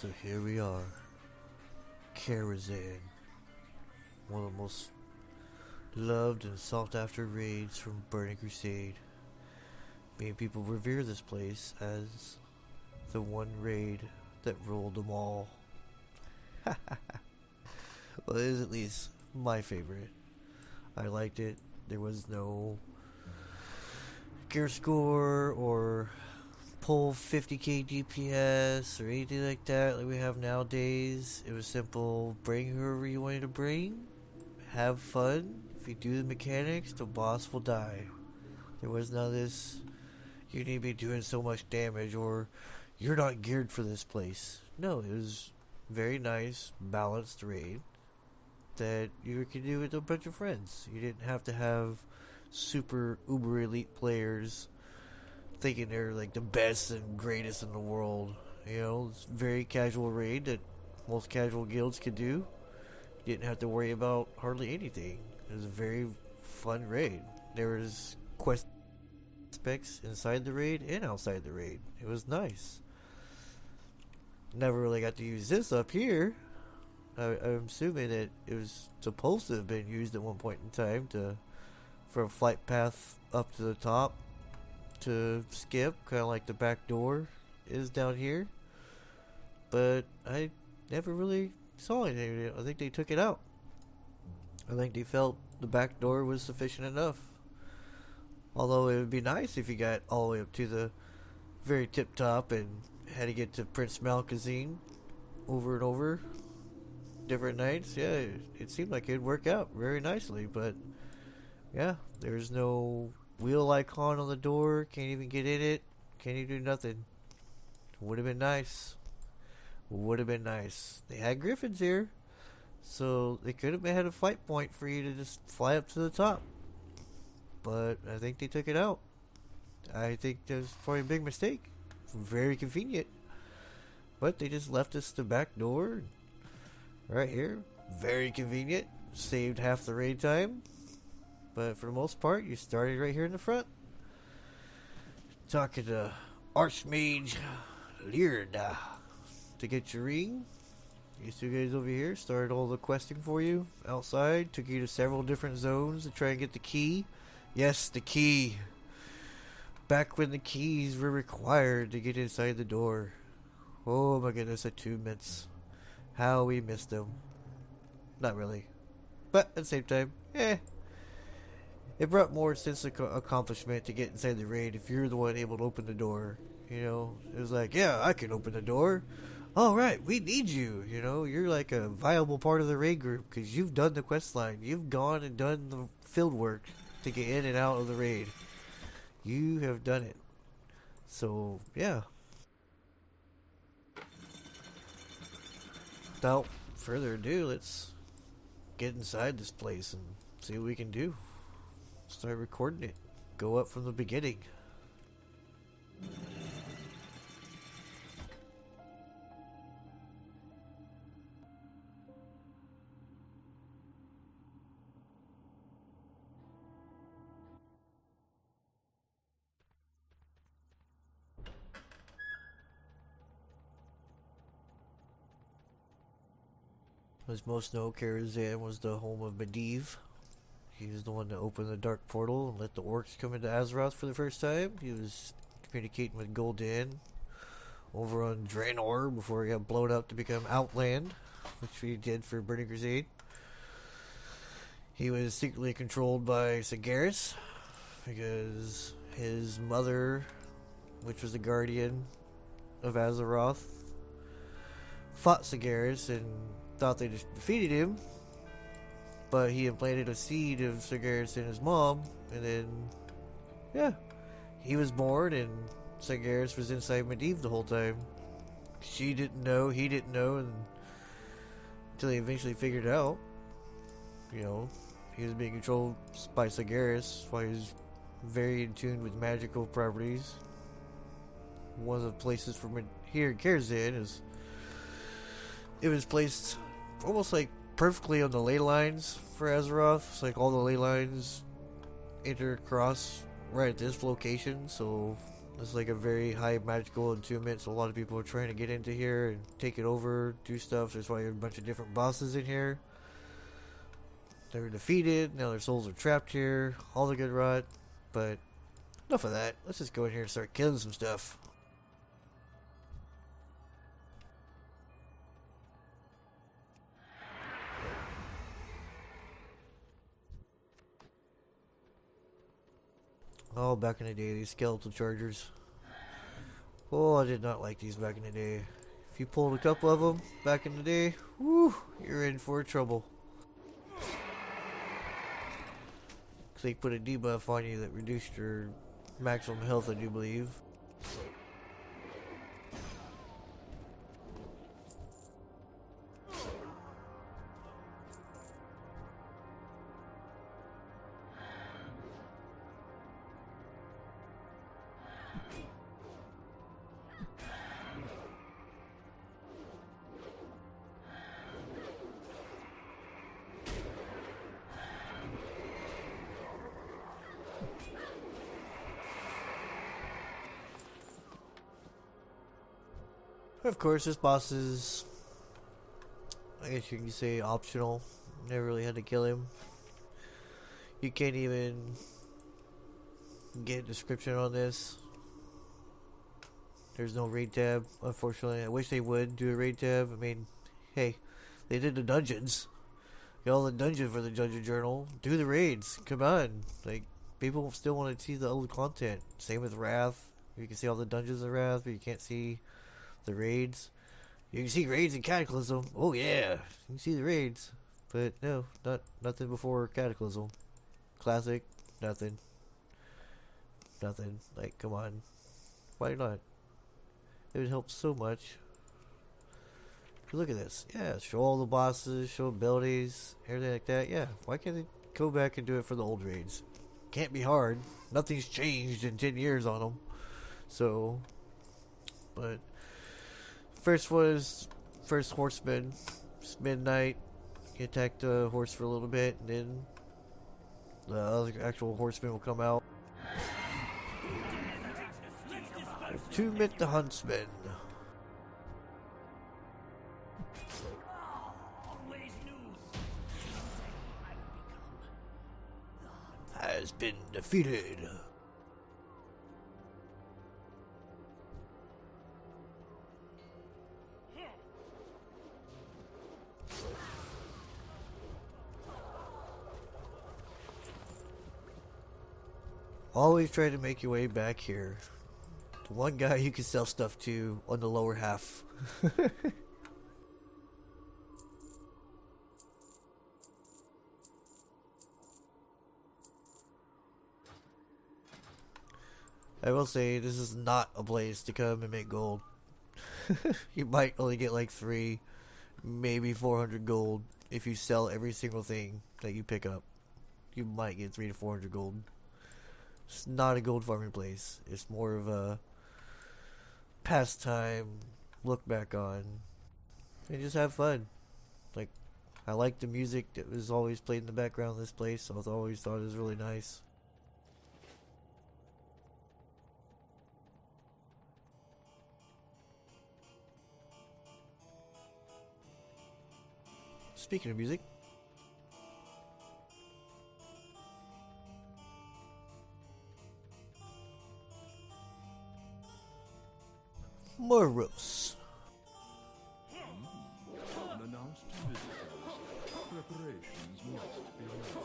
So here we are, Karazhan, one of the most loved and sought after raids from Burning Crusade. Many people revere this place as the one raid that ruled them all. Well, it is at least my favorite. I liked it. There was no gear score or pull 50k DPS or anything like that like we have nowadays. It was simple, bring whoever you wanted to bring, have fun. If you do the mechanics, the boss will die. There was none of this, you need to be doing so much damage or you're not geared for this place. No, it was very nice, balanced raid that you could do with a bunch of friends. You didn't have to have super uber elite players thinking they're like the best and greatest in the world. You know, it's a very casual raid that most casual guilds could do. You didn't have to worry about hardly anything. It was a very fun raid. There was quest aspects inside the raid and outside the raid. It was nice. Never really got to use this up here. I'm assuming that it was supposed to have been used at one point in time for a flight path up to the top to skip, kind of like the back door is down here. But I never really saw anything. I think they took it out. I think they felt the back door was sufficient enough. Although it would be nice if you got all the way up to the very tip top and had to get to Prince Malkazine over and over different nights. Yeah, it seemed like it'd work out very nicely, but yeah, there's no wheel icon on the door, can't even get in it, can't even do nothing. Would have been nice. Would have been nice. They had griffins here, so they could have had a fight point for you to just fly up to the top. But I think they took it out. I think that's probably a big mistake. Very convenient. But they just left us the back door right here. Very convenient. Saved half the raid time. But for the most part, you started right here in the front. Talking to Archmage Lyrda to get your ring. These two guys over here started all the questing for you outside. Took you to several different zones to try and get the key. Yes, the key. Back when the keys were required to get inside the door. Oh my goodness, attunements. How we missed them. Not really. But at the same time, it brought more sense of accomplishment to get inside the raid if you're the one able to open the door. You know, it was like, yeah, I can open the door. Alright, we need you. You know, you're like a viable part of the raid group because you've done the quest line. You've gone and done the field work to get in and out of the raid. You have done it. So, yeah. Without further ado, let's get inside this place and see what we can do. Start recording it. Go up from the beginning. As most know, Karazhan was the home of Medivh. He was the one that opened the dark portal and let the orcs come into Azeroth for the first time. He was communicating with Gul'dan over on Draenor before he got blown up to become Outland, which he did for Burning Crusade. He was secretly controlled by Sargeras because his mother, which was the guardian of Azeroth, fought Sargeras and thought they just defeated him, but he implanted a seed of Sargeras in his mom, and then, yeah, he was born, and Sargeras was inside Medivh the whole time. She didn't know, he didn't know, and until he eventually figured it out. You know, he was being controlled by Sargeras while he was very in tune with magical properties. One of the places for here in Karazhan is it was placed almost like perfectly on the ley lines for Azeroth. It's like all the ley lines intercross right at this location, so It's like a very high magical attunement, so a lot of people are trying to get into here and take it over, do stuff. There's why you have a bunch of different bosses in here. They were defeated, now their souls are trapped here, all the good rot. But enough of that. Let's just go in here and start killing some stuff. Oh, back in the day, these skeletal chargers. Oh, I did not like these back in the day. If you pulled a couple of them back in the day, whoo, you're in for trouble. Because they put a debuff on you that reduced your maximum health, I do believe. Of course, this boss is, I guess you can say, optional. Never really had to kill him. You can't even get a description on this. There's no raid tab, unfortunately. I wish they would do a raid tab. I mean, hey, they did the dungeons. Get all the dungeons for the dungeon journal. Do the raids. Come on. Like, people still want to see the old content. Same with Wrath. You can see all the dungeons of Wrath, but you can't see the raids. You can see raids in Cataclysm. Oh yeah, you can see the raids, but no, nothing before Cataclysm. Classic, nothing. Like, come on, why not? It would help so much. Look at this. Yeah, show all the bosses, show abilities, everything like that. Yeah, why can't they go back and do it for the old raids? Can't be hard. Nothing's changed in 10 years on them. So, but first was first horseman. It's midnight. You attack the horse for a little bit, and then the other actual horseman will come out to meet the huntsman. Has been defeated. Always try to make your way back here. The one guy you can sell stuff to on the lower half. I will say, this is not a place to come and make gold. You might only get like 3, maybe 400 gold if you sell every single thing that you pick up. You might get 300 to 400 gold. It's not a gold farming place. It's more of a pastime, look back on, and just have fun. Like, I like the music that was always played in the background of this place. So I always thought it was really nice. Speaking of music, Moros. Unannounced visitors. Preparations must be made.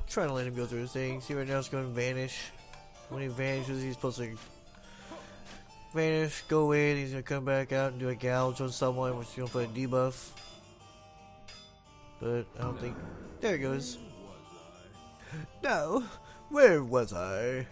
Trying to let him go through his thing. See right now it's going to vanish. When he vanishes, he's supposed to vanish, go away, and he's going to come back out and do a gouge on someone, which is going to put a debuff. But I don't think... There he goes. No, where was I?